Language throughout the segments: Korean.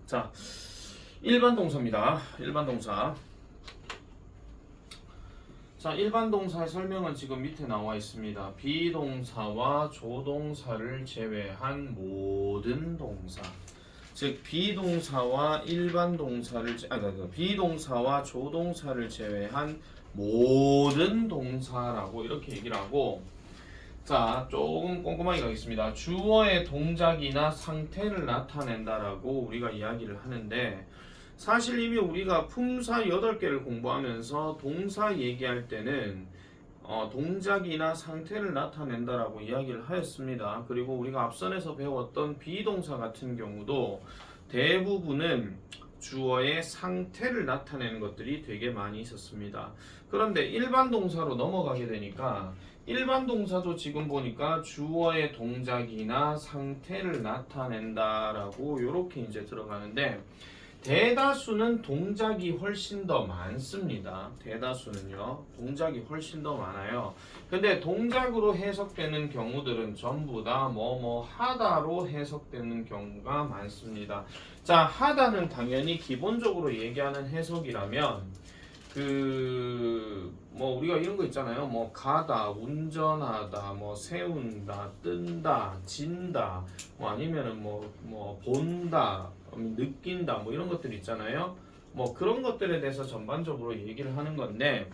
자, 일반 동사입니다. 일반 동사. 자, 일반 동사의 설명은 지금 밑에 나와 있습니다. 비동사와 조동사를 제외한 모든 동사. 즉, 비동사와 일반 동사를, 비동사와 조동사를 제외한 모든 동사라고 이렇게 얘기를 하고, 자, 조금 꼼꼼하게 가겠습니다. 주어의 동작이나 상태를 나타낸다라고 우리가 이야기를 하는데, 사실 이미 우리가 품사 8개를 공부하면서 동사 얘기할 때는 동작이나 상태를 나타낸다라고 이야기를 하였습니다. 그리고 우리가 앞선에서 배웠던 비동사 같은 경우도 대부분은 주어의 상태를 나타내는 것들이 되게 많이 있었습니다. 그런데 일반 동사로 넘어가게 되니까 일반 동사도 지금 보니까 주어의 동작이나 상태를 나타낸다라고 이렇게 이제 들어가는데, 대다수는 동작이 훨씬 더 많습니다. 대다수는요, 동작이 훨씬 더 많아요. 근데 동작으로 해석되는 경우들은 전부 다 뭐뭐 하다로 해석되는 경우가 많습니다. 자, 하다는 당연히 기본적으로 얘기하는 해석이라면 우리가 이런 거 있잖아요. 뭐 가다, 운전하다, 뭐 세운다, 뜬다, 진다, 뭐 아니면은 뭐 본다, 느낀다, 뭐 이런 것들 있잖아요. 뭐 그런 것들에 대해서 전반적으로 얘기를 하는 건데,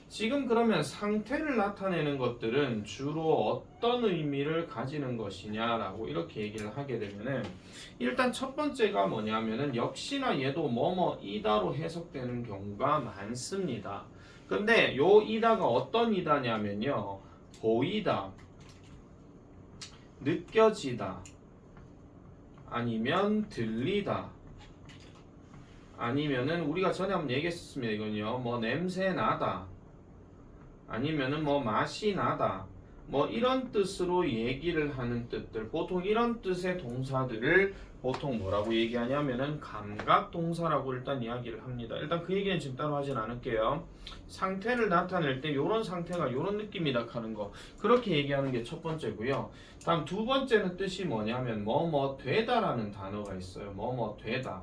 지금 그러면 상태를 나타내는 것들은 주로 어떤 의미를 가지는 것이냐라고 이렇게 얘기를 하게 되면은, 일단 첫 번째가 뭐냐면은 역시나 얘도 뭐뭐이다로 해석되는 경우가 많습니다. 근데 요 이다가 어떤 이다냐면요, 보이다, 느껴지다, 아니면 들리다, 아니면은 우리가 전에 한번 얘기했습니다. 이건요, 뭐 냄새 나다, 아니면은 뭐 맛이 나다, 뭐 이런 뜻으로 얘기를 하는 뜻들, 보통 이런 뜻의 동사들을 보통 뭐라고 얘기하냐면은 감각 동사라고 일단 이야기를 합니다. 일단 그 얘기는 지금 따로 하진 않을게요. 상태를 나타낼 때 이런 상태가 이런 느낌이다 하는 거, 그렇게 얘기하는 게 첫 번째고요. 다음 두 번째는 뜻이 뭐냐면 뭐뭐 되다라는 단어가 있어요. 뭐뭐 되다.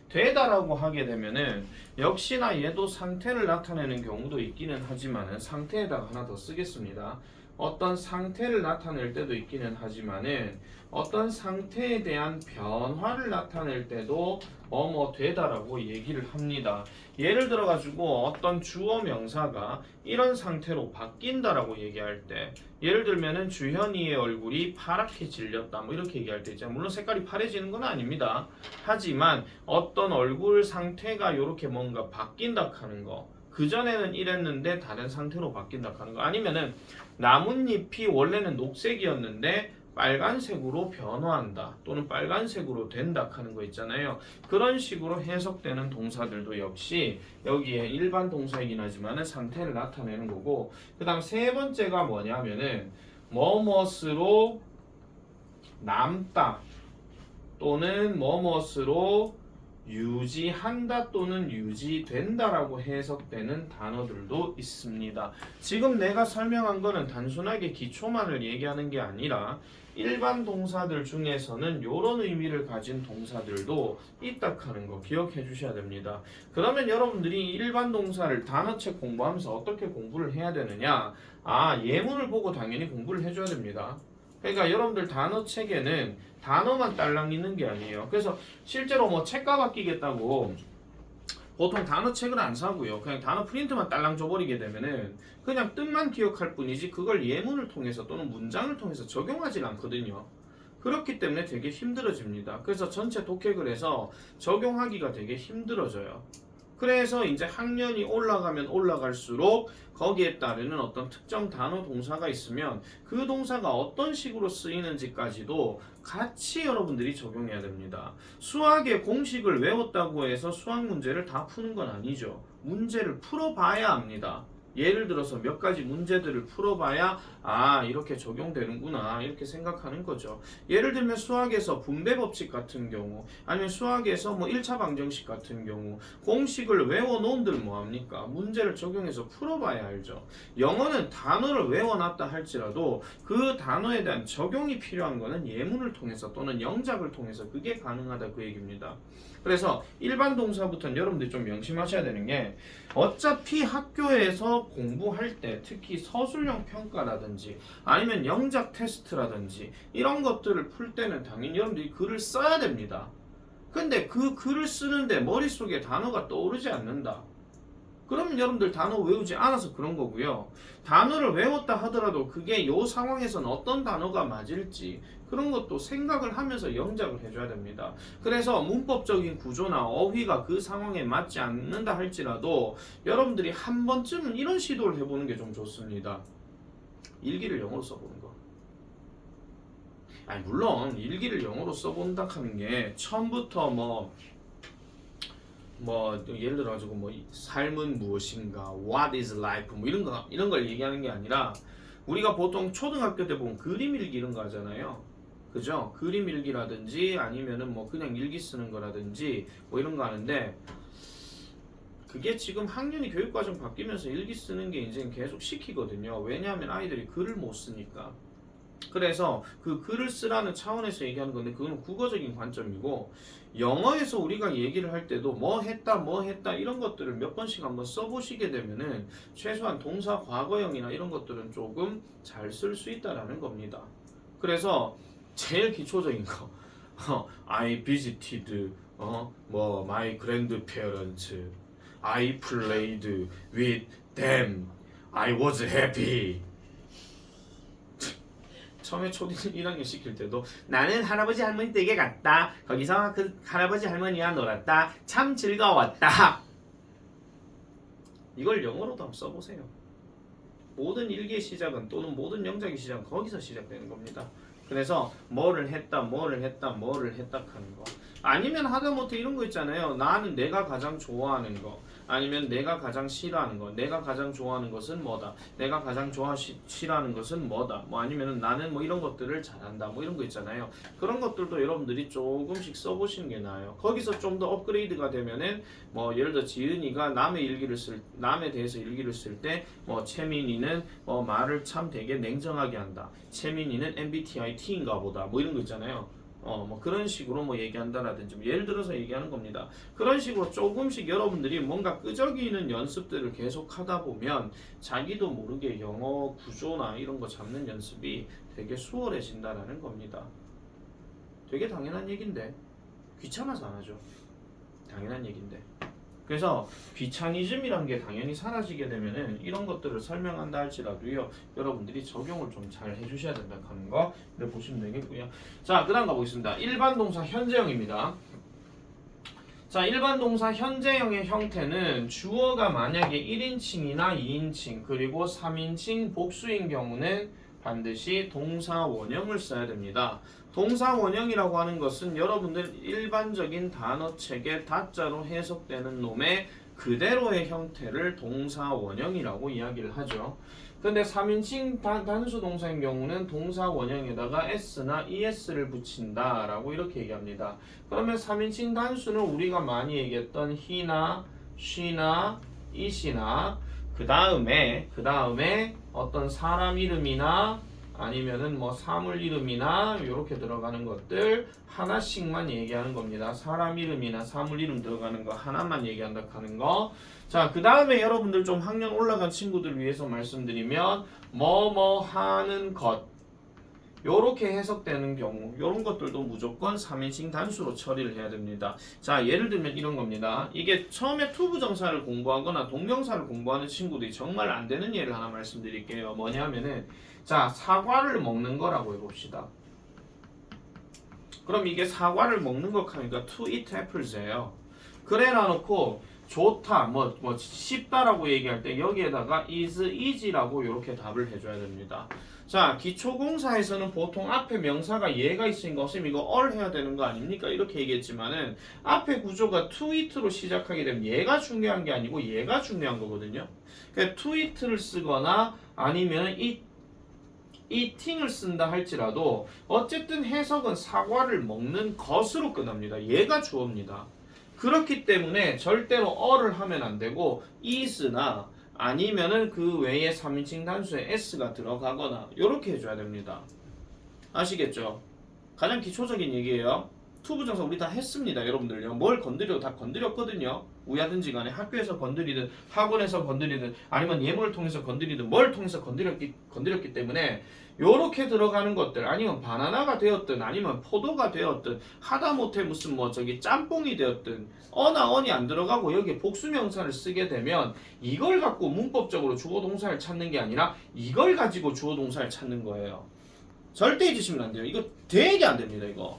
되다라고 하게 되면은 역시나 얘도 상태를 나타내는 경우도 있기는 하지만은 상태에다가 하나 더 쓰겠습니다. 어떤 상태를 나타낼 때도 있기는 하지만은 어떤 상태에 대한 변화를 나타낼 때도 뭐뭐 되다라고 얘기를 합니다. 예를 들어 가지고 어떤 주어 명사가 이런 상태로 바뀐다라고 얘기할 때, 예를 들면은 주현이의 얼굴이 파랗게 질렸다, 뭐 이렇게 얘기할 때 있잖아요. 물론 색깔이 파래지는 건 아닙니다. 하지만 어떤 얼굴 상태가 이렇게 뭔가 바뀐다 하는 거, 그전에는 이랬는데 다른 상태로 바뀐다 하는 거, 아니면은 나뭇잎이 원래는 녹색이었는데 빨간색으로 변화한다, 또는 빨간색으로 된다 하는 거 있잖아요. 그런 식으로 해석되는 동사들도 역시 여기에 일반 동사이긴 하지만 상태를 나타내는 거고, 그 다음 세 번째가 뭐냐면은 뭐뭇으로 남다, 또는 뭐뭇으로 유지한다 또는 유지된다라고 해석되는 단어들도 있습니다. 지금 내가 설명한 거는 단순하게 기초만을 얘기하는 게 아니라 일반 동사들 중에서는 이런 의미를 가진 동사들도 있다 하는 거 기억해 주셔야 됩니다. 그러면 여러분들이 일반 동사를 단어책 공부하면서 어떻게 공부를 해야 되느냐? 예문을 보고 당연히 공부를 해줘야 됩니다. 그러니까 여러분들 단어책에는 단어만 딸랑 있는 게 아니에요. 그래서 실제로 뭐 책가 바뀌겠다고 보통 단어책을 안 사고요. 그냥 단어 프린트만 딸랑 줘버리게 되면은 그냥 뜻만 기억할 뿐이지 그걸 예문을 통해서 또는 문장을 통해서 적용하지 않거든요. 그렇기 때문에 되게 힘들어집니다. 그래서 전체 독해를 해서 적용하기가 되게 힘들어져요. 그래서 이제 학년이 올라가면 올라갈수록 거기에 따르는 어떤 특정 단어 동사가 있으면 그 동사가 어떤 식으로 쓰이는지까지도 같이 여러분들이 적용해야 됩니다. 수학의 공식을 외웠다고 해서 수학 문제를 다 푸는 건 아니죠. 문제를 풀어봐야 합니다. 예를 들어서 몇 가지 문제들을 풀어봐야 아 이렇게 적용되는구나 이렇게 생각하는 거죠. 예를 들면 수학에서 분배 법칙 같은 경우 아니면 수학에서 뭐 1차 방정식 같은 경우 공식을 외워놓은들 뭐합니까? 문제를 적용해서 풀어봐야 알죠. 영어는 단어를 외워놨다 할지라도 그 단어에 대한 적용이 필요한 거는 예문을 통해서 또는 영작을 통해서 그게 가능하다 그 얘기입니다. 그래서 일반 동사부터는 여러분들이 좀 명심하셔야 되는 게 어차피 학교에서 공부할 때 특히 서술형 평가라든지 아니면 영작 테스트라든지 이런 것들을 풀 때는 당연히 여러분들이 글을 써야 됩니다. 근데 그 글을 쓰는데 머릿속에 단어가 떠오르지 않는다. 그러면 여러분들 단어 외우지 않아서 그런 거고요. 단어를 외웠다 하더라도 그게 요 상황에서는 어떤 단어가 맞을지 그런 것도 생각을 하면서 영작을 해줘야 됩니다. 그래서 문법적인 구조나 어휘가 그 상황에 맞지 않는다 할지라도 여러분들이 한 번쯤은 이런 시도를 해보는 게 좀 좋습니다. 일기를 영어로 써보는 거. 아니 물론 일기를 영어로 써본다 하는 게 처음부터 뭐 예를 들어 가지고 뭐 삶은 무엇인가, what is life 뭐 이런 걸 얘기하는 게 아니라 우리가 보통 초등학교 때 보면 그림 일기 이런 거 하잖아요. 그죠? 그림 일기라든지 아니면은 뭐 그냥 일기 쓰는 거라든지 뭐 이런 거 하는데 그게 지금 학년이 교육과정 바뀌면서 일기 쓰는 게 이제 계속 시키거든요. 왜냐하면 아이들이 글을 못 쓰니까. 그래서 그 글을 쓰라는 차원에서 얘기하는 건데 그건 국어적인 관점이고 영어에서 우리가 얘기를 할 때도 뭐 했다 이런 것들을 몇 번씩 한번 써보시게 되면은 최소한 동사 과거형이나 이런 것들은 조금 잘 쓸 수 있다라는 겁니다. 그래서 제일 기초적인 거 I visited 뭐 my grandparents I played with them I was happy 처음에 초딩 1학년 시킬 때도 나는 할아버지 할머니 댁에 갔다. 거기서 그 할아버지 할머니와 놀았다. 참 즐거웠다. 이걸 영어로도 한번 써보세요. 모든 일기의 시작은 또는 모든 영작의 시작은 거기서 시작되는 겁니다. 그래서 뭐를 했다 하는 거. 아니면 하다못해 이런 거 있잖아요. 나는 내가 가장 좋아하는 거. 아니면 내가 가장 싫어하는 거, 내가 가장 좋아하는 것은 뭐다, 내가 가장 싫어하는 것은 뭐다, 뭐 아니면은 나는 뭐 이런 것들을 잘한다, 뭐 이런 거 있잖아요. 그런 것들도 여러분들이 조금씩 써보시는 게 나아요. 거기서 좀 더 업그레이드가 되면은 뭐 예를 들어 지은이가 남에 대해서 일기를 쓸 때 뭐 채민이는 뭐 말을 참 되게 냉정하게 한다, 채민이는 MBTI T인가 보다, 뭐 이런 거 있잖아요. 뭐 그런 식으로 뭐 얘기한다라든지 뭐 예를 들어서 얘기하는 겁니다. 그런 식으로 조금씩 여러분들이 뭔가 끄적이는 연습들을 계속 하다 보면 자기도 모르게 영어 구조나 이런 거 잡는 연습이 되게 수월해진다라는 겁니다. 되게 당연한 얘기인데 귀찮아서 안 하죠. 당연한 얘기인데. 그래서 귀차니즘이란 게 당연히 사라지게 되면은 이런 것들을 설명한다 할지라도요 여러분들이 적용을 좀 잘 해주셔야 된다 하는 거 보시면 되겠고요. 자, 그 다음 가보겠습니다. 일반 동사 현재형입니다. 자, 일반 동사 현재형의 형태는 주어가 만약에 1인칭이나 2인칭 그리고 3인칭 복수인 경우는 반드시 동사 원형을 써야 됩니다. 동사 원형이라고 하는 것은 여러분들 일반적인 단어책에 다자로 해석되는 놈의 그대로의 형태를 동사 원형이라고 이야기를 하죠. 근데 3인칭 단수 동사인 경우는 동사 원형에다가 s나 es를 붙인다 라고 이렇게 얘기합니다. 그러면 3인칭 단수는 우리가 많이 얘기했던 he나 she나 it이나 그 다음에 어떤 사람 이름이나 아니면은 뭐 사물 이름이나 이렇게 들어가는 것들 하나씩만 얘기하는 겁니다. 사람 이름이나 사물 이름 들어가는 거 하나만 얘기한다 하는 거. 자, 그 다음에 여러분들 좀 학년 올라간 친구들 위해서 말씀드리면 뭐뭐 하는 것 요렇게 해석되는 경우 요런 것들도 무조건 3인칭 단수로 처리를 해야 됩니다. 자, 예를 들면 이런 겁니다. 이게 처음에 투부정사를 공부하거나 동명사를 공부하는 친구들이 정말 안 되는 예를 하나 말씀드릴게요. 뭐냐면은 자, 사과를 먹는 거라고 해봅시다. 그럼 이게 사과를 먹는 거 하니까 to eat apples예요. 그래 놔놓고 좋다, 뭐 쉽다라고 얘기할 때 여기에다가 is, is라고 이렇게 답을 해줘야 됩니다. 자, 기초공사에서는 보통 앞에 명사가 얘가 있으니까 선생님 이거 얼 해야 되는 거 아닙니까? 이렇게 얘기했지만은 앞에 구조가 to it로 시작하게 되면 얘가 중요한 게 아니고 얘가 중요한 거거든요. 그러니까 to it를 쓰거나 아니면 eating을 쓴다 할지라도 어쨌든 해석은 사과를 먹는 것으로 끝납니다. 얘가 주어입니다. 그렇기 때문에 절대로 어를 하면 안 되고 is나 아니면은 그 외에 3인칭 단수에 s가 들어가거나 이렇게 해줘야 됩니다. 아시겠죠? 가장 기초적인 얘기예요. 투부정사 우리 다 했습니다. 여러분들요. 뭘 건드려도 다 건드렸거든요. 우야든지 간에 학교에서 건드리든 학원에서 건드리든 아니면 예문을 통해서 건드리든 뭘 통해서 건드렸기 때문에 요렇게 들어가는 것들 아니면 바나나가 되었든 아니면 포도가 되었든 하다못해 무슨 뭐 저기 짬뽕이 되었든 어나 언이 안 들어가고 여기에 복수명사를 쓰게 되면 이걸 갖고 문법적으로 주어동사를 찾는 게 아니라 이걸 가지고 주어동사를 찾는 거예요. 절대 잊으시면 안 돼요. 이거 되게 안 됩니다. 이거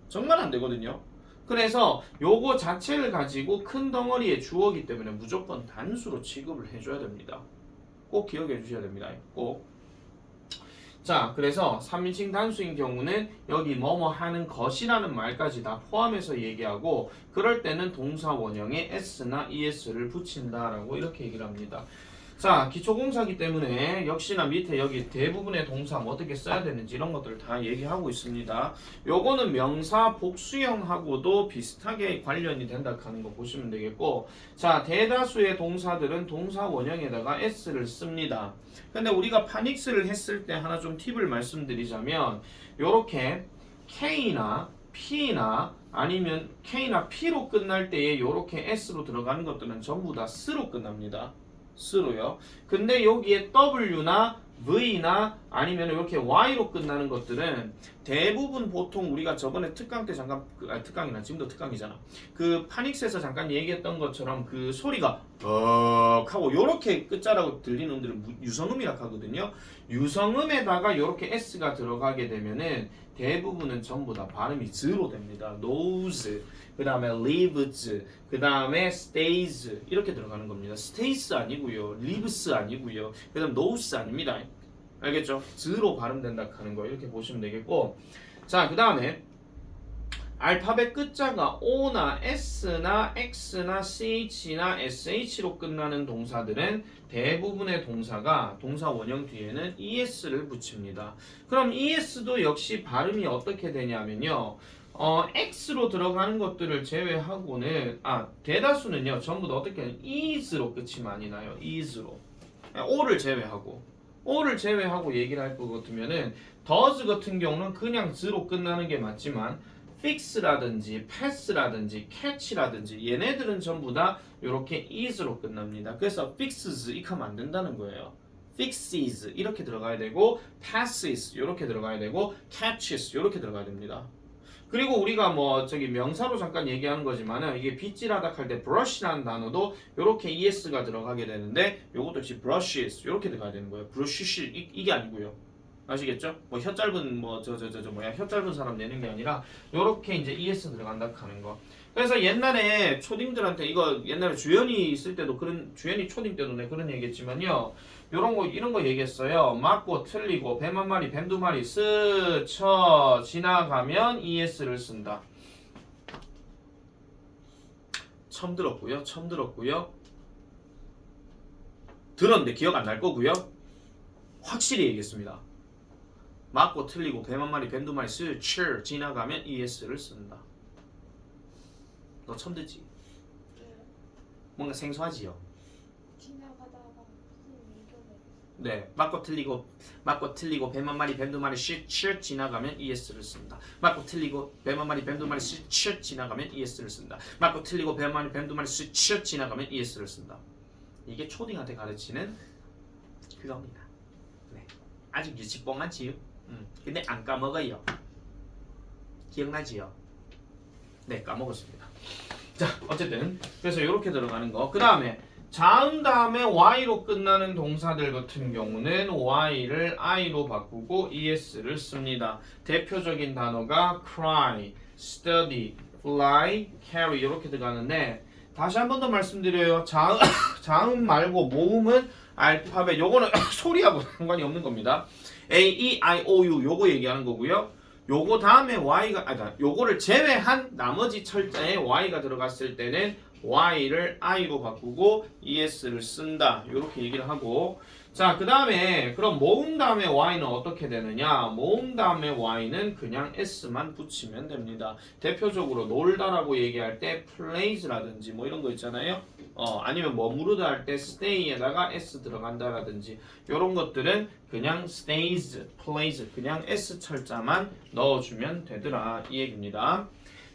정말 안 되거든요. 그래서 요거 자체를 가지고 큰 덩어리의 주어기 때문에 무조건 단수로 취급을 해줘야 됩니다. 꼭 기억해 주셔야 됩니다. 꼭. 자, 그래서 3인칭 단수인 경우는 여기 뭐뭐 하는 것이라는 말까지 다 포함해서 얘기하고 그럴 때는 동사 원형에 s나 es를 붙인다라고 이렇게 얘기를 합니다. 자, 기초공사기 때문에 역시나 밑에 여기 대부분의 동사 어떻게 써야 되는지 이런 것들을 다 얘기하고 있습니다. 요거는 명사 복수형하고도 비슷하게 관련이 된다 하는 거 보시면 되겠고, 자, 대다수의 동사들은 동사 원형에다가 s를 씁니다. 근데 우리가 파닉스를 했을 때 하나 좀 팁을 말씀드리자면 요렇게 K나 P나 아니면 K나 P로 끝날 때에 요렇게 S로 들어가는 것들은 전부 다 S로 끝납니다. S로요. 근데 여기에 W나 V나 아니면 이렇게 Y로 끝나는 것들은 대부분 보통 우리가 저번에 특강 때 잠깐 특강이나 지금도 특강이잖아. 그 파닉스에서 잠깐 얘기했던 것처럼 그 소리가 하고 요렇게 끝자락으로 들리는 음들은 유성음이라 하거든요. 유성음에다가 이렇게 S가 들어가게 되면은 대부분은 전부 다 발음이 z로 됩니다. knows, 그 다음에 lives, 그 다음에 stays 이렇게 들어가는 겁니다. stays 아니고요, lives 아니고요, 그 다음 knows 아닙니다. 알겠죠? z로 발음된다 하는 거 이렇게 보시면 되겠고, 자, 그 다음에 알파벳 끝자가 O나 S나 X나 CH나 SH로 끝나는 동사들은 대부분의 동사가 동사 원형 뒤에는 ES를 붙입니다. 그럼 ES도 역시 발음이 어떻게 되냐면요. X로 들어가는 것들을 제외하고는 대다수는요. 전부 다 어떻게 하면 is로 끝이 많이 나요. is로. O를 제외하고 얘기를 할 것 같으면은 does 같은 경우는 그냥 s로 끝나는 게 맞지만 fix라든지 pass라든지 catch라든지 얘네들은 전부 다 이렇게 is로 끝납니다. 그래서 fixes 이렇게 하면 안 된다는 거예요. fixes 이렇게 들어가야 되고 passes 이렇게 들어가야 되고 catches 이렇게 들어가야 됩니다. 그리고 우리가 뭐 저기 명사로 잠깐 얘기하는 거지만은 이게 빗질하다 할 때 brush라는 단어도 이렇게 es가 들어가게 되는데 요것도 역시 brushes 이렇게 들어가야 되는 거예요. brushes 이게 아니고요. 아시겠죠? 뭐 혀 짧은 혀 짧은 사람 내는 게 아니라 요렇게 이제 es 들어간다 하는 거. 그래서 옛날에 초딩들한테 이거 옛날에 주연이 있을 때도 주연이 초딩 때도 내 그런 얘기했지만요. 이런 거 얘기했어요. 맞고 틀리고 뱀 한 마리 뱀 두 마리 스쳐 지나가면 es를 쓴다. 처음 들었고요. 들었는데 기억 안 날 거고요. 확실히 얘기했습니다. 맞고 틀리고 뱀 한 마리 뱀 두 마리 스쳐 지나가면 es를 쓴다. 너 처음 듣지? 뭔가 생소하지요? 지나가다가 무슨 얘기를 네, 맞고 틀리고 뱀 한 마리 뱀 두 마리 쉿 지나가면 es를 쓴다. 맞고 틀리고 뱀 한 마리 뱀 두 마리 쉿 지나가면 es를 쓴다. 맞고 틀리고 뱀 한 마리 뱀 두 마리 쉿 지나가면 es를 쓴다. 이게 초딩한테 가르치는 그겁니다. 네, 아직 유치뽕하지요. 근데 안 까먹어요. 기억나지요? 네, 까먹었습니다. 자, 어쨌든 그래서 이렇게 들어가는 거. 그 다음에 자음 다음에 y로 끝나는 동사들 같은 경우는 y를 i로 바꾸고 es를 씁니다. 대표적인 단어가 cry, study, fly, carry 이렇게 들어가는데 다시 한 번 더 말씀드려요. 자음 말고 모음은 알파벳 요거는 소리하고 상관이 없는 겁니다. A, E, I, O, U 요거 얘기하는 거고요. 요거 다음에 Y가 요거를 제외한 나머지 철자에 Y가 들어갔을 때는 Y를 I로 바꾸고 ES를 쓴다. 이렇게 얘기를 하고 자, 그 다음에 그럼 모음 다음에 Y는 어떻게 되느냐? 모음 다음에 Y는 그냥 S만 붙이면 됩니다. 대표적으로 놀다라고 얘기할 때 plays라든지 뭐 이런 거 있잖아요. 아니면 머무르다 할 때 stay에다가 S 들어간다라든지 이런 것들은 그냥 stays, plays 그냥 S 철자만 넣어주면 되더라 이 얘기입니다.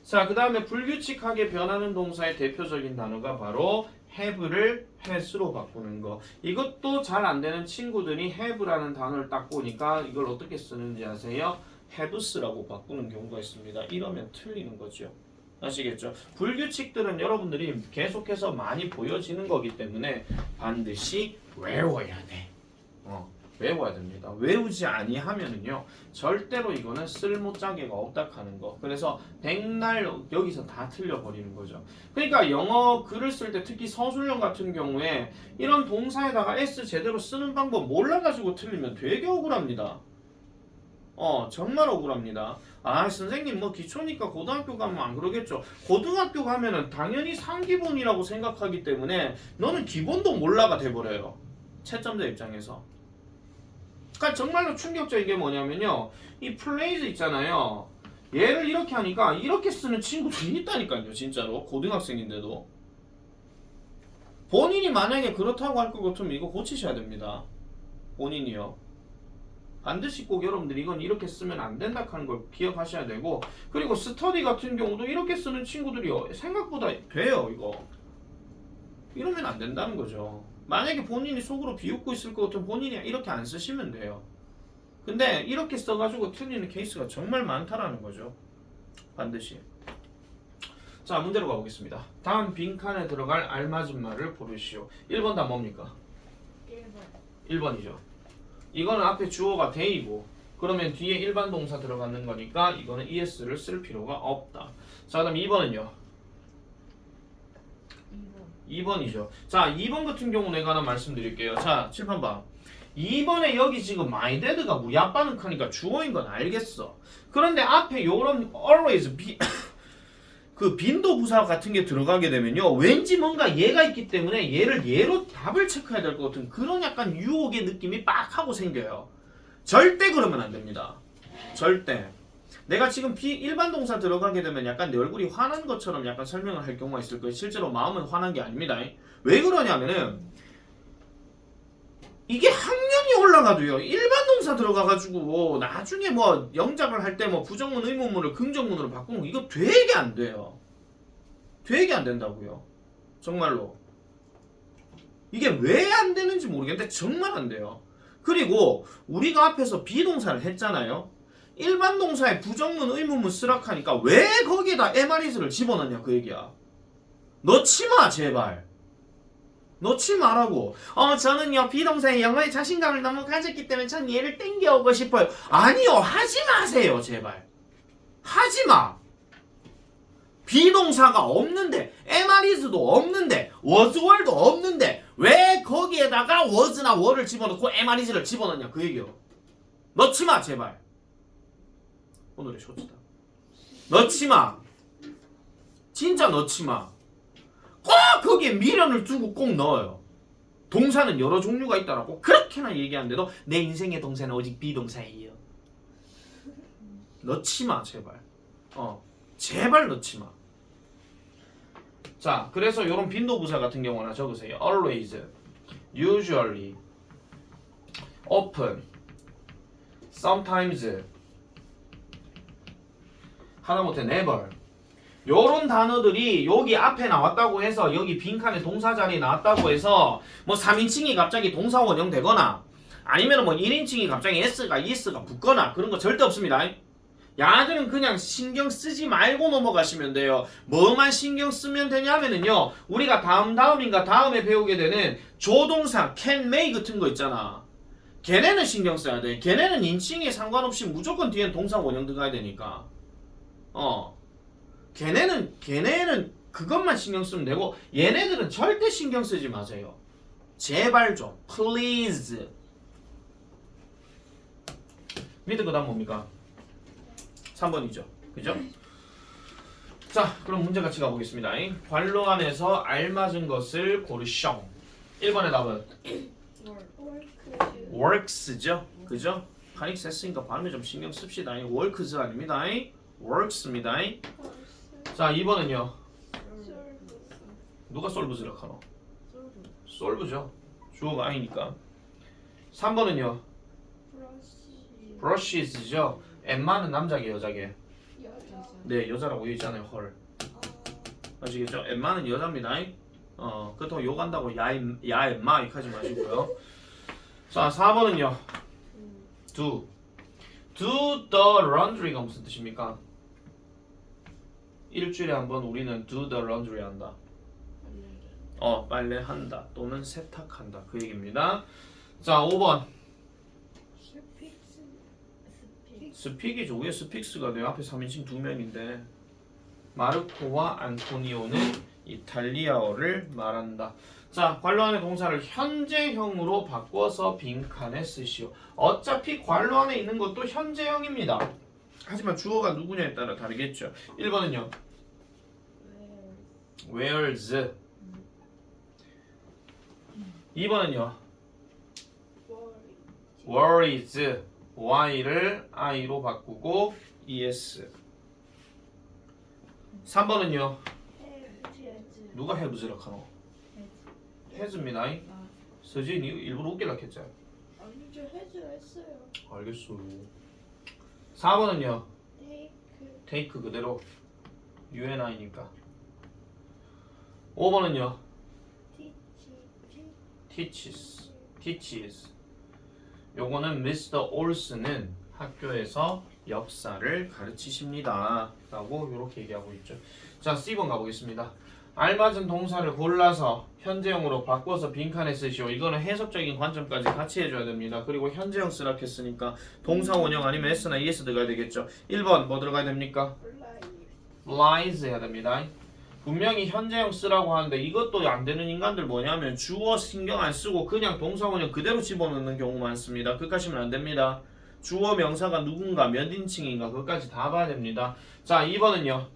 자, 그 다음에 불규칙하게 변하는 동사의 대표적인 단어가 바로 have를 has로 바꾸는 거. 이것도 잘 안 되는 친구들이 have라는 단어를 딱 보니까 이걸 어떻게 쓰는지 아세요? haves라고 바꾸는 경우가 있습니다. 이러면 틀리는 거죠. 아시겠죠? 불규칙들은 여러분들이 계속해서 많이 보여지는 거기 때문에 반드시 외워야 돼. 외워야 됩니다. 외우지 아니하면은요 절대로 이거는 쓸모짜개가 없다 하는 거. 그래서 백날 여기서 다 틀려버리는 거죠. 그러니까 영어 글을 쓸 때 특히 서술형 같은 경우에 이런 동사에다가 S 제대로 쓰는 방법 몰라가지고 틀리면 되게 억울합니다. 정말 억울합니다. 아, 선생님 뭐 기초니까 고등학교 가면 안 그러겠죠. 고등학교 가면은 당연히 상기본이라고 생각하기 때문에 너는 기본도 몰라가 돼버려요. 채점자 입장에서. 그러니까 정말로 충격적인 게 뭐냐면요. 이 플레이즈 있잖아요. 얘를 이렇게 하니까 이렇게 쓰는 친구들이 있다니까요. 진짜로. 고등학생인데도. 본인이 만약에 그렇다고 할 것 같으면 이거 고치셔야 됩니다. 본인이요. 반드시 꼭 여러분들이 이건 이렇게 쓰면 안 된다 하는 걸 기억하셔야 되고 그리고 스터디 같은 경우도 이렇게 쓰는 친구들이 생각보다 돼요. 이거. 이러면 안 된다는 거죠. 만약에 본인이 속으로 비웃고 있을 것 같으면 본인이 이렇게 안 쓰시면 돼요. 근데 이렇게 써가지고 틀리는 케이스가 정말 많다라는 거죠. 반드시. 자, 문제로 가보겠습니다. 다음 빈칸에 들어갈 알맞은 말을 고르시오. 1번 다 뭡니까? 1번이죠. 이거는 앞에 주어가 they고 그러면 뒤에 일반 동사 들어가는 거니까 이거는 ES를 쓸 필요가 없다. 자, 그다음 2번은요. 2번이죠. 자, 2번 같은 경우 내가 하나 말씀드릴게요. 자, 칠판 봐. 2번에 여기 지금 my dad가 우리 아빠는 크니까 주어인 건 알겠어. 그런데 앞에 요런 always 그 빈도 부사 같은 게 들어가게 되면요. 왠지 뭔가 얘가 있기 때문에 얘를 얘로 답을 체크해야 될 것 같은 그런 약간 유혹의 느낌이 빡 하고 생겨요. 절대 그러면 안 됩니다. 절대. 내가 지금 일반 동사 들어가게 되면 약간 내 얼굴이 화난 것처럼 약간 설명을 할 경우가 있을 거예요. 실제로 마음은 화난 게 아닙니다. 왜 그러냐면은 이게 학년이 올라가도요. 일반 동사 들어가가지고 나중에 뭐 영작을 할 때 뭐 부정문 의문문을 긍정문으로 바꾸는 거 이거 되게 안 돼요. 되게 안 된다고요. 정말로. 이게 왜 안 되는지 모르겠는데 정말 안 돼요. 그리고 우리가 앞에서 비동사를 했잖아요. 일반 동사에 부정문 의문문 쓰락하니까 왜 거기에다 MRES를 집어넣냐 그 얘기야. 넣지 마 제발. 넣지 말라고. 저는요 비동사에 영어에 자신감을 너무 가졌기 때문에 전 얘를 땡겨오고 싶어요. 아니요 하지 마세요 제발. 하지 마. 비동사가 없는데 MRES도 없는데 waswere도 없는데 왜 거기에다가 was나 were를 집어넣고 MRES를 집어넣냐 그 얘기요. 넣지 마 제발. 오늘의 쇼츠다. 넣지 마. 진짜 넣지 마. 꼭 거기에 미련을 두고 꼭 넣어요. 동사는 여러 종류가 있다라고 그렇게나 얘기하는데도 내 인생의 동사는 오직 비동사예요. 넣지 마 제발. 제발 넣지 마. 자, 그래서 이런 빈도부사 같은 경우 하나 적으세요. always, usually, often, sometimes, 하다못해 never. 요런 단어들이 여기 앞에 나왔다고 해서 여기 빈칸에 동사 자리에 나왔다고 해서 뭐 3인칭이 갑자기 동사 원형 되거나 아니면 뭐 1인칭이 갑자기 S가 ES가 붙거나 그런 거 절대 없습니다. 야들은 그냥 신경 쓰지 말고 넘어가시면 돼요. 뭐만 신경 쓰면 되냐면은요. 우리가 다음인가 다음에 배우게 되는 조동사 can, may 같은 거 있잖아. 걔네는 신경 써야 돼. 걔네는 인칭에 상관없이 무조건 뒤엔 동사 원형 들어가야 되니까. 걔네는 그것만 신경 쓰면 되고 얘네들은 절대 신경 쓰지 마세요. 제발 좀 please. 밑에 그 다음 뭡니까? 3번이죠. 그죠? 자, 그럼 문제 같이 가보겠습니다. 관로 안에서 알맞은 것을 고르숑. 1번의 답은 월크. works죠. 그죠? 파닉스 했으니까 발음에 좀 신경 씁시다. works 아닙니다. works입니다. 자, 2번은요. 누가 솔브즈라 하노? 솔브죠. 주어가 아니니까. 3번은요. 브러쉬. brushes죠. 엠마는 남자게 여자게? 여자. 네, 여자라고 여기 있잖아요. 헐. 아시겠죠? 엠마는 여자입니다. 그렇다고 욕한다고 야 엠마 이렇게 하지 마시고요. 자, 4번은요. do the laundry가 무슨 뜻입니까? 일주일에 한 번 우리는 do the laundry 한다. 빨래한다 또는 세탁한다 그 얘기입니다. 자, 5번 스픽스. 스픽이죠. 왜 스픽스가 내 앞에 3인칭 2명인데 마르코와 안토니오는 이탈리아어를 말한다. 자, 관로 안의 동사를 현재형으로 바꿔서 빈칸에 쓰시오. 어차피 관로 안에 있는 것도 현재형입니다. 하지만 주어가 누구냐에 따라 다르겠죠. 1번은요. Where's. 2번은요. Worries. Y를 I로 바꾸고 ES. 3번은요. 누가 have스라 하노? has입니다. 서진이 일부러 웃기려 했죠. 아니 저 해즈 했어요. 알겠어요. 4번은요. 테이크. take 그대로 UNI니까. 5번은요. teaches. 요거는 Mr. Olson은 학교에서 역사를 가르치십니다 라고 이렇게 얘기하고 있죠. 자, C번 가보겠습니다. 알맞은 동사를 골라서 현재형으로 바꿔서 빈칸에 쓰시오. 이거는 해석적인 관점까지 같이 해줘야 됩니다. 그리고 현재형 쓰라 했으니까 동사 원형 아니면 S나 ES 들어가야 되겠죠. 1번 뭐 들어가야 됩니까? lies 해야 됩니다. 분명히 현재형 쓰라고 하는데 이것도 안 되는 인간들 뭐냐면 주어 신경 안 쓰고 그냥 동사 원형 그대로 집어넣는 경우 많습니다. 그까지 하면 안 됩니다. 주어 명사가 누군가 몇 인칭인가 그것까지 다 봐야 됩니다. 자, 2번은요.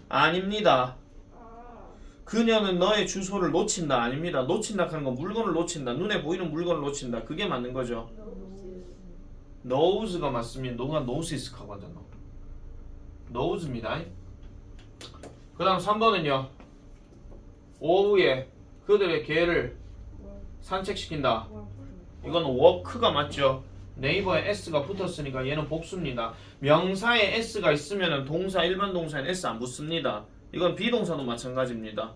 아닙니다. 그녀는 너의 주소를 놓친다. 아닙니다. 놓친다 하는 건 물건을 놓친다. 눈에 보이는 물건을 놓친다. 그게 맞는 거죠. knows가 맞습니다. 누가 knowsis하고 하잖아. knows입니다. 그 다음 3번은요. 오후에 그들의 개를 산책시킨다. 이건 walk가 맞죠. 네이버에 s가 붙었으니까 얘는 복수입니다. 명사에 s가 있으면 동사 일반 동사엔 s 안 붙습니다. 이건 비동사도 마찬가지입니다.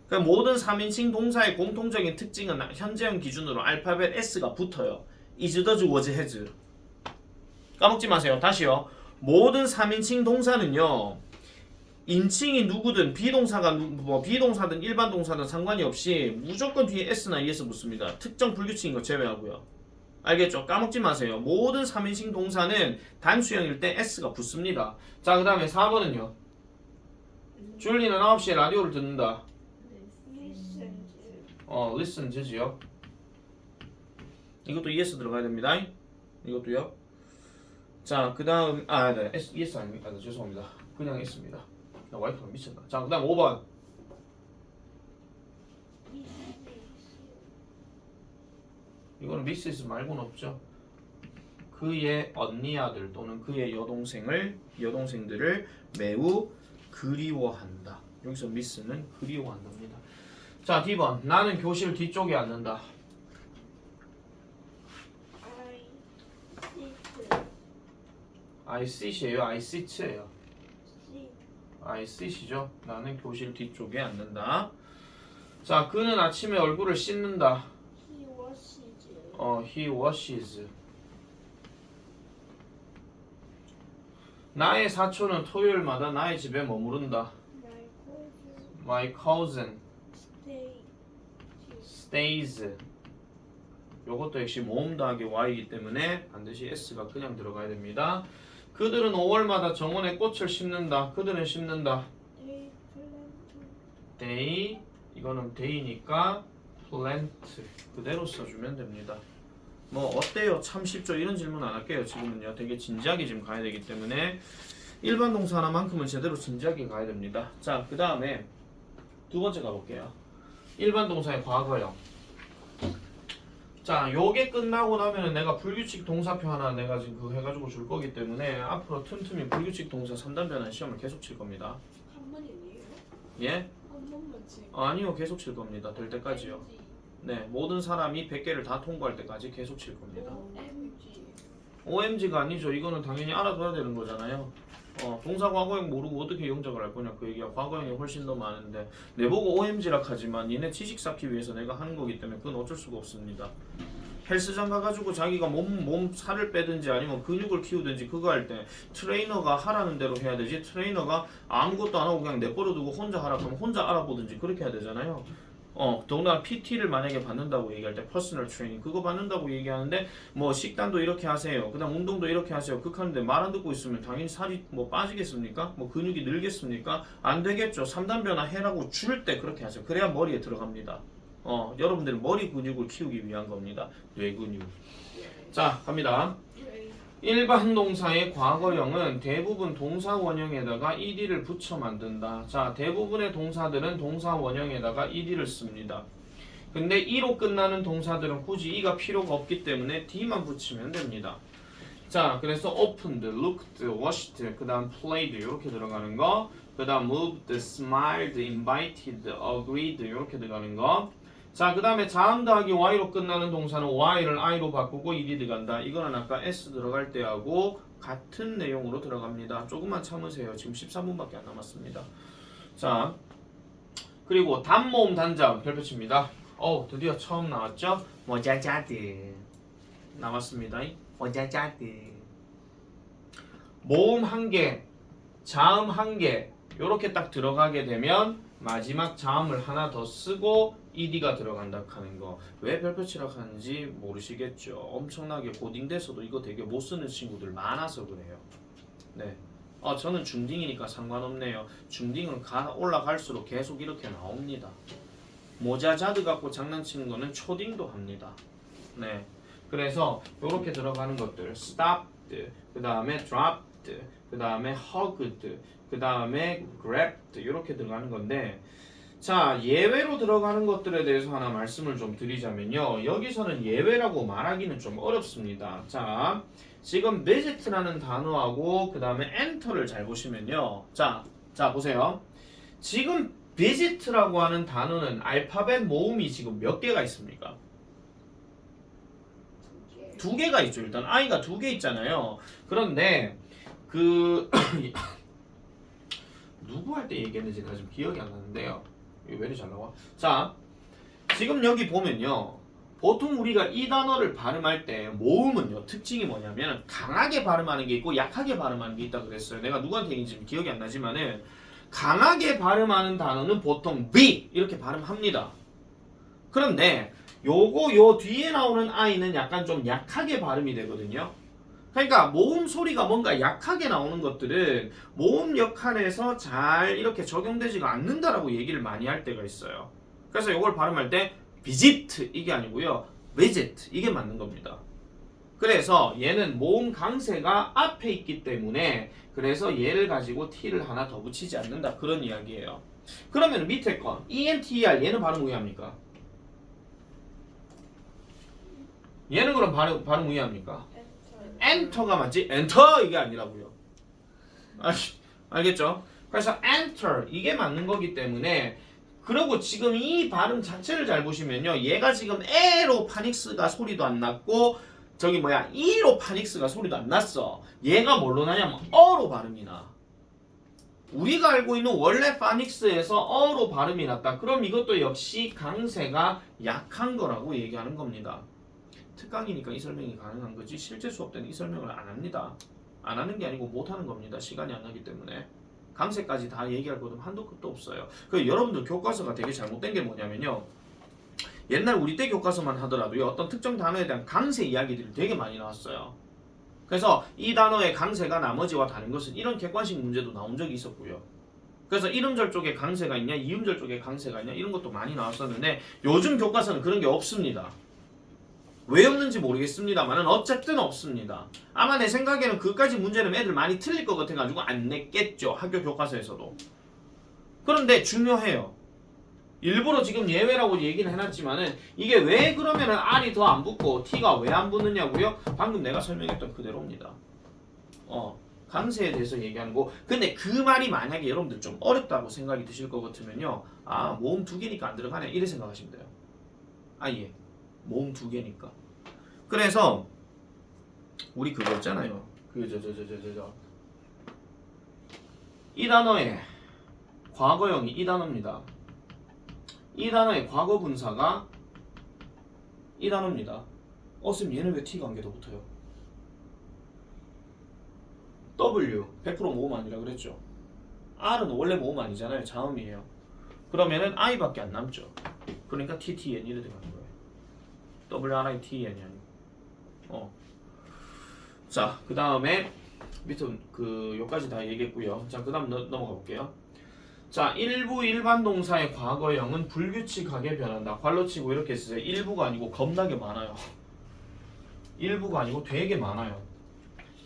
그러니까 모든 3인칭 동사의 공통적인 특징은 현재형 기준으로 알파벳 s가 붙어요. is, does, was, has. 까먹지 마세요. 다시요. 모든 3인칭 동사는요. 인칭이 누구든 비동사가 비동사든 일반 동사든 상관이 없이 무조건 뒤에 s나 es 붙습니다. 특정 불규칙인 거 제외하고요. 알겠죠? 까먹지 마세요. 모든 3인칭 동사는 단수형일 때 s가 붙습니다. 자, 그 다음에 4번은요. 줄리는 9시에 라디오를 듣는다. listen 지요. 이것도 es 들어가야 됩니다. 이것도요. 자, 그 다음 네. es 아닙니까? 죄송합니다. 그냥 s입니다. 나 와이프가 미쳤다. 자, 그 다음 5번. 이거는 미시스 말고는 없죠. 그의 언니 아들 또는 그의 여동생들을 매우 그리워한다. 여기서 미스는 그리워한답니다. 자, D번. 나는 교실 뒤쪽에 앉는다. I sit이에요. I sit예요. I sit이죠. 나는 교실 뒤쪽에 앉는다. 자, 그는 아침에 얼굴을 씻는다. he washes. 나의 사촌은 토요일마다 나의 집에 머무른다. My cousin stays. 요것도 역시 모음 더하기 y이기 때문에 반드시 s가 그냥 들어가야 됩니다. 그들은 5월마다 정원에 꽃을 심는다. 그들은 심는다. They 이거는 day니까 plant 그대로 써주면 됩니다. 뭐 어때요? 참 쉽죠? 이런 질문 안 할게요. 지금은요. 되게 진지하게 지금 가야 되기 때문에 일반 동사 하나만큼은 제대로 진지하게 가야 됩니다. 자, 그 다음에 두 번째 가볼게요. 일반 동사의 과거형. 자, 요게 끝나고 나면은 내가 불규칙 동사표 하나 내가 지금 그거 해가지고 줄 거기 때문에 앞으로 틈틈이 불규칙 동사 3단 변환 시험을 계속 칠 겁니다. 한 번이에요? 예? 한 번만 지. 아니요, 계속 칠 겁니다. 될 때까지요. 네, 모든 사람이 100개를 다 통과할 때까지 계속 칠 겁니다. MG. OMG가 아니죠. 이거는 당연히 알아둬야 되는 거잖아요. 동사 과거형 모르고 어떻게 영작을 할 거냐 그 얘기야. 과거형이 훨씬 더 많은데 내보고 OMG라 하지만 니네 지식 쌓기 위해서 내가 하는 거기 때문에 그건 어쩔 수가 없습니다. 헬스장 가가지고 자기가 몸 살을 빼든지 아니면 근육을 키우든지 그거 할 때 트레이너가 하라는 대로 해야 되지, 트레이너가 아무것도 안 하고 그냥 내버려 두고 혼자 하라 그러면 혼자 알아보든지 그렇게 해야 되잖아요. 더군다나 PT를 만약에 받는다고 얘기할 때 퍼스널 트레이닝 그거 받는다고 얘기하는데 뭐 식단도 이렇게 하세요. 그다음 운동도 이렇게 하세요. 극하는데 말 안 듣고 있으면 당연히 살이 뭐 빠지겠습니까? 뭐 근육이 늘겠습니까? 안 되겠죠. 3단 변화 해라고 줄 때 그렇게 하세요. 그래야 머리에 들어갑니다. 여러분들은 머리 근육을 키우기 위한 겁니다. 뇌 근육. 자, 갑니다. 일반 동사의 과거형은 대부분 동사 원형에다가 ed를 붙여 만든다. 자, 대부분의 동사들은 동사 원형에다가 ed를 씁니다. 근데 e로 끝나는 동사들은 굳이 e가 필요가 없기 때문에 d만 붙이면 됩니다. 자, 그래서 opened, looked, washed, 그 다음 played 이렇게 들어가는 거, 그 다음 moved, smiled, invited, agreed 이렇게 들어가는 거. 자, 그 다음에 자음 더하기 y로 끝나는 동사는 y를 i로 바꾸고 ed이 들어간다. 이거는 아까 s 들어갈 때하고 같은 내용으로 들어갑니다. 조금만 참으세요. 지금 13분밖에 안 남았습니다. 자, 그리고 단모음 단자음 별표칩니다. 드디어 처음 나왔죠? 모자자드 나왔습니다. 모자자드 모음 한 개, 자음 한 개 요렇게 딱 들어가게 되면 마지막 자음을 하나 더 쓰고 ed가 들어간다 하는 거. 왜 별표치라고 하는지 모르시겠죠. 엄청나게 고딩돼서도 이거 되게 못 쓰는 친구들 많아서 그래요. 네. 저는 중딩이니까 상관없네요. 중딩은 올라갈수록 계속 이렇게 나옵니다. 모자자드 갖고 장난치는 거는 초딩도 합니다. 네. 그래서 이렇게 들어가는 것들 stopped, 그 다음에 dropped, 그 다음에 hugged, 그 다음에 grabbed 이렇게 들어가는 건데, 자, 예외로 들어가는 것들에 대해서 하나 말씀을 좀 드리자면요. 여기서는 예외라고 말하기는 좀 어렵습니다. 자, 지금 visit라는 단어하고 그 다음에 enter를 잘 보시면요. 자 보세요. 지금 visit라고 하는 단어는 알파벳 모음이 지금 몇 개가 있습니까? 두 개가 있죠. 일단 i가 두 개 있잖아요. 그런데 누구 할 때 얘기했는지 나 지금 기억이 안 나는데요. 이거 왜 이렇게 잘 나와? 자, 지금 여기 보면요. 보통 우리가 이 단어를 발음할 때 모음은요. 특징이 뭐냐면 강하게 발음하는 게 있고 약하게 발음하는 게 있다고 그랬어요. 내가 누구한테 얘기인지 지금 기억이 안 나지만은 강하게 발음하는 단어는 보통 be 이렇게 발음합니다. 그런데 요 뒤에 나오는 i는 약간 좀 약하게 발음이 되거든요. 그러니까 모음 소리가 뭔가 약하게 나오는 것들은 모음 역할에서 잘 이렇게 적용되지가 않는다라고 얘기를 많이 할 때가 있어요. 그래서 이걸 발음할 때 visit 이게 아니고요. visit 이게 맞는 겁니다. 그래서 얘는 모음 강세가 앞에 있기 때문에 그래서 얘를 가지고 t를 하나 더 붙이지 않는다 그런 이야기예요. 그러면 밑에 거 enter 얘는 발음 우회합니까? 얘는 그럼 발음 우회합니까? 엔터가 맞지? 엔터 이게 아니라고요. 알겠죠? 그래서 enter 이게 맞는 거기 때문에 그리고 지금 이 발음 자체를 잘 보시면요. 얘가 지금 에로 파닉스가 소리도 안 났고 이로 파닉스가 소리도 안 났어. 얘가 뭘로 나냐면 어로 발음이 나. 우리가 알고 있는 원래 파닉스에서 어로 발음이 났다. 그럼 이것도 역시 강세가 약한 거라고 얘기하는 겁니다. 특강이니까 이 설명이 가능한 거지 실제 수업 때는 이 설명을 안 합니다. 안 하는 게 아니고 못 하는 겁니다. 시간이 안 나기 때문에. 강세까지 다 얘기할 것도 한도 끝도 없어요. 그 여러분들 교과서가 되게 잘못된 게 뭐냐면요. 옛날 우리 때 교과서만 하더라도요. 어떤 특정 단어에 대한 강세 이야기들이 되게 많이 나왔어요. 그래서 이 단어의 강세가 나머지와 다른 것은 이런 객관식 문제도 나온 적이 있었고요. 그래서 1음절 쪽에 강세가 있냐 2음절 쪽에 강세가 있냐 이런 것도 많이 나왔었는데 요즘 교과서는 그런 게 없습니다. 왜 없는지 모르겠습니다만은 어쨌든 없습니다. 아마 내 생각에는 그까지 문제는 애들 많이 틀릴 것 같아가지고 안 냈겠죠. 학교 교과서에서도. 그런데 중요해요. 일부러 지금 예외라고 얘기는 해놨지만은 이게 왜 그러면은 R이 더 안 붙고 T가 왜 안 붙느냐고요? 방금 내가 설명했던 그대로입니다. 강세에 대해서 얘기하는 거. 근데 그 말이 만약에 여러분들 좀 어렵다고 생각이 드실 것 같으면요. 아 모음 두 개니까 안 들어가네 이래 생각하시면 돼요. 아예 모음 두 개니까. 그래서 우리 그거 있잖아요. 이 단어의 과거형이 이 단어입니다. 이 단어의 과거 분사가 이 단어입니다. 쌤 얘는 왜 T가 한 개 더 붙어요? W 100% 모음 아니라 그랬죠. R은 원래 모음 아니잖아요. 자음이에요. 그러면은 I밖에 안 남죠. 그러니까 TTN 이렇게 가는 거예요. WRITN이 아니고. 자, 그 다음에 밑에 요까지 다 얘기했고요. 자, 그 다음 넘어가 볼게요. 자, 일부 일반 동사의 과거형은 불규칙하게 변한다. 괄호 치고 이렇게 쓰세요. 일부가 아니고 겁나게 많아요. 일부가 아니고 되게 많아요.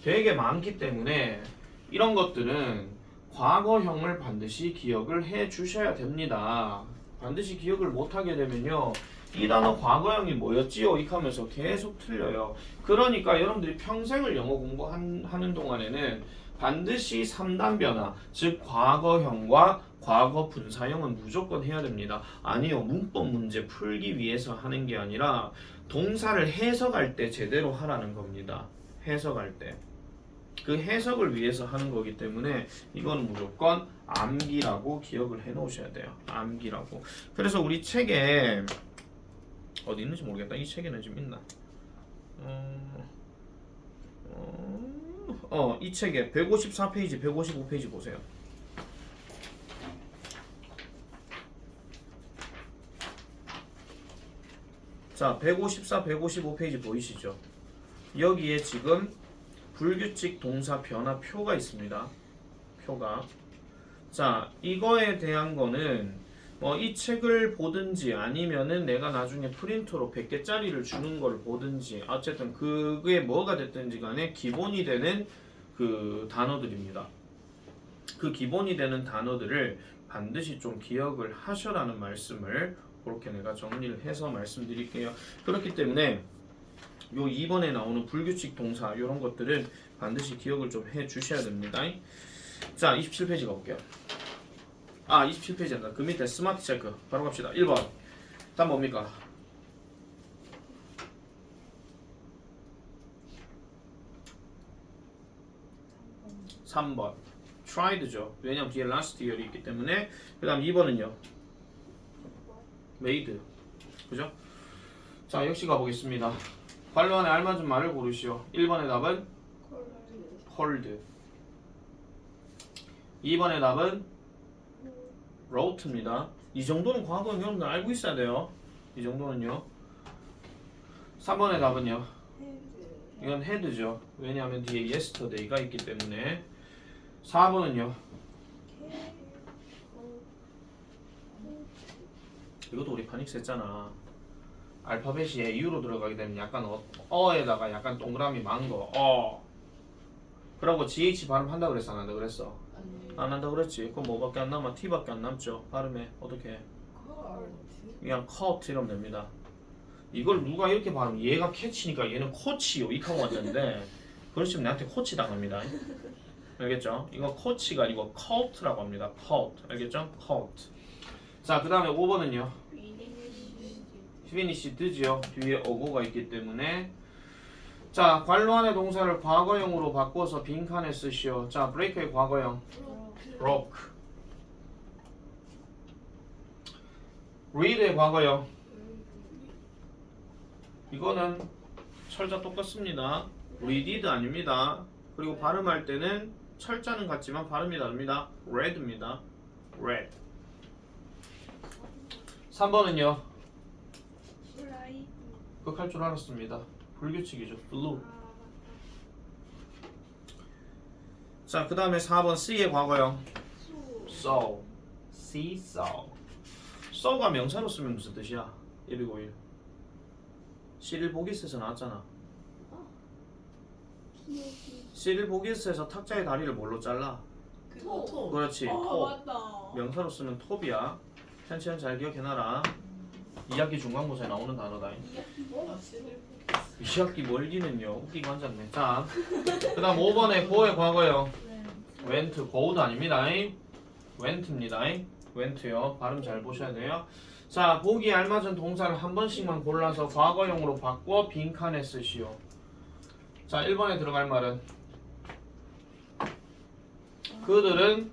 되게 많기 때문에 이런 것들은 과거형을 반드시 기억을 해 주셔야 됩니다. 반드시 기억을 못하게 되면요. 이 단어 과거형이 뭐였지요? 이렇게 하면서 계속 틀려요. 그러니까 여러분들이 평생을 영어 공부하는 동안에는 반드시 3단 변화, 즉 과거형과 과거 분사형은 무조건 해야 됩니다. 아니요, 문법 문제 풀기 위해서 하는 게 아니라 동사를 해석할 때 제대로 하라는 겁니다. 해석할 때. 그 해석을 위해서 하는 거기 때문에 이건 무조건 암기라고 기억을 해 놓으셔야 돼요. 암기라고. 그래서 우리 책에 어디 있는지 모르겠다. 이 책에는 지금 있나? 이 책에 154페이지, 155페이지 보세요. 자, 154, 155페이지 보이시죠? 여기에 지금 불규칙 동사 변화 표가 있습니다. 표가. 자, 이거에 대한 거는 이 책을 보든지 아니면은 내가 나중에 프린터로 100개짜리를 주는 걸 보든지 어쨌든 그게 뭐가 됐든지 간에 기본이 되는 그 단어들입니다. 그 기본이 되는 단어들을 반드시 좀 기억을 하셔라는 말씀을 그렇게 내가 정리를 해서 말씀드릴게요. 그렇기 때문에 요 2번에 나오는 불규칙 동사 이런 것들은 반드시 기억을 좀 해 주셔야 됩니다. 자, 27페이지 가볼게요. 27페이지입니다. 그 밑에 스마트 체크 바로 갑시다. 1번 답 뭡니까? 3번 tried죠. 왜냐면 뒤에 last year이 있기 때문에. 그 다음 2번은요 made. 그죠? 자, 역시 가보겠습니다. 관로 안에 알맞은 말을 고르시오. 1번의 답은 cold. 2번의 답은 wrote입니다. 이 정도는 과거는 여러분들 알고 있어야 돼요. 이 정도는요. 3번의 답은요. 이건 had죠. 왜냐하면 뒤에 yesterday가 있기 때문에. 4번은요. 이것도 우리 파닉스 했잖아. 알파벳이 U로 들어가게 되면 약간 어에다가 약간 동그라미 만 거. 그러고 GH 발음한다 그랬어 안 한다 그랬어? 안 한다 그랬지. 그럼 뭐밖에 안 남아? T밖에 안 남죠. 발음에 어떻게? 그냥 cut 이러면 됩니다. 이걸 누가 이렇게 발음 얘가 캐치니까 얘는 코치요 이카고 왔는데 그러시면 내한테 코치 당합니다. 알겠죠? 이거 코치가 아니고 cult라고 합니다. cult. 알겠죠? cult. 자, 그 다음에 5번은요. finished죠. 뒤에 어고가 있기 때문에. 자, 관로 안의 동사를 과거형으로 바꿔서 빈칸에 쓰시오. 자, break의 과거형 broke. read의 과거형 이거는 철자 똑같습니다. readed 아닙니다. 그리고 발음할 때는 철자는 같지만 발음이 다릅니다. read입니다. read. 3번은요. 그거 할 줄 알았습니다. 불규칙이죠. blue. 자, 그 다음에 4번 C의 과거형 saw. seesaw. saw가 명사로 쓰면 무슨 뜻이야? 1251. 시릴 보기스에서 나왔잖아. 기억이. 시릴 보기스에서 탁자의 다리를 뭘로 잘라? 그거 톱. 그렇지. 아 톱. 맞다. 명사로 쓰면 톱이야. 현치현 잘 기억해놔라. 2학기 중간고사에 나오는 단어다. 이야기 뭐? 쓰는 2학기 멀기는요. 웃기고 앉았네. 자, 그 다음 5번에 고의 과거요. went, go도 아닙니다. went입니다. went요. 발음 잘 보셔야 돼요. 자, 보기에 알맞은 동사를 한 번씩만 골라서 과거형으로 바꿔 빈칸에 쓰시오. 자, 1번에 들어갈 말은 그들은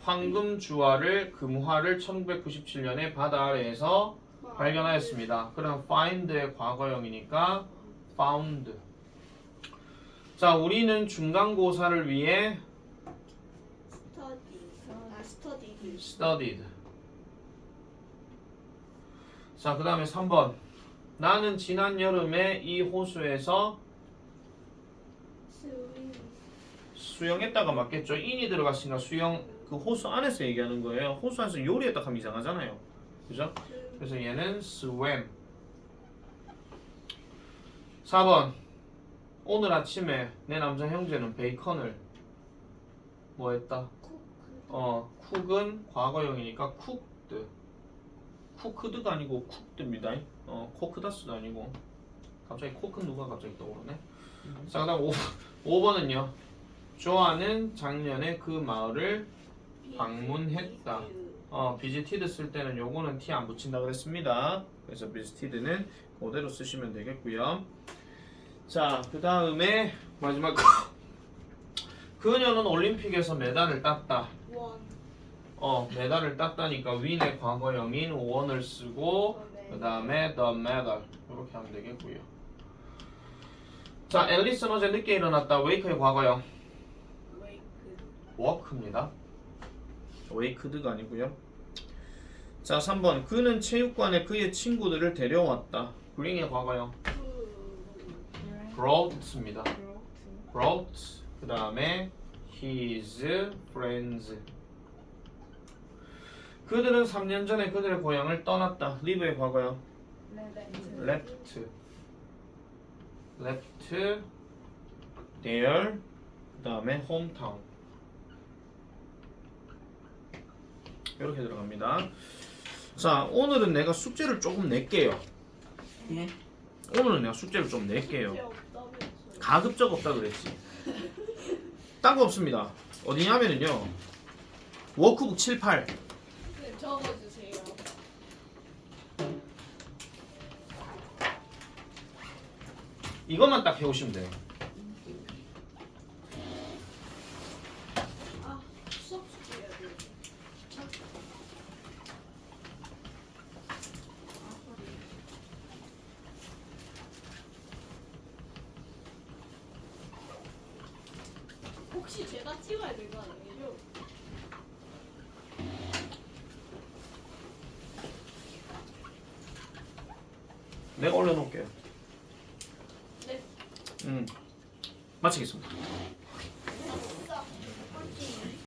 황금 주화를 금화를 1997년에 바다 아래에서 발견하였습니다. 그럼 find의 과거형이니까 found. 자, 우리는 중간고사를 위해 스터디. studied. 자, 그 다음에 3번. 나는 지난 여름에 이 호수에서 수영했다가 맞겠죠? in이 들어갔으니까 수영, 그 호수 안에서 얘기하는 거예요. 호수 안에서 요리했다 하면 이상하잖아요. 그죠? 그래서 얘는 swam. 4번. 오늘 아침에 내 남자 형제는 베이컨을 뭐 했다? 쿡은 과거형이니까 cooked. 쿠크드가 아니고 쿡드입니다. 코크다스도 아니고. 갑자기 코크 누가 갑자기 떠오르네. 자, 그 다음 5번은요. 조아는 작년에 그 마을을 방문했다. visited 쓸 때는 요거는 t 안 붙인다 그랬습니다. 그래서 visited는 그대로 쓰시면 되겠고요. 자, 그 다음에 마지막 그녀는 올림픽에서 메달을 땄다. 원. 메달을 땄다니까 win의 과거형인 won을 쓰고 그 다음에 the medal 이렇게 하면 되겠고요. 자, 앨리스는 어제 늦게 일어났다. wake의 과거형 웨이크. work입니다. waked가 아니고요. 자, 3번. 그는 체육관에 그의 친구들을 데려왔다. bring의 과거형 brought입니다. brought. 그 다음에 his friends. 그들은 3년 전에 그들의 고향을 떠났다. leave의 과거형 left. left their 그 다음에 hometown. 이렇게 들어갑니다. 자, 오늘은 내가 숙제를 조금 낼게요. 예? 오늘은 내가 숙제를 좀 낼게요. 숙제 없다면서요. 가급적 없다 그랬지. 딴 거 없습니다. 어디냐면은요. 워크북 7, 8. 네, 적어주세요. 이것만 딱 해오시면 돼요. 아 수업 숙제해야 돼. 혹시 제가 찍어야 될 거 아니에요? 내가 올려놓을게요. 네. 마치겠습니다.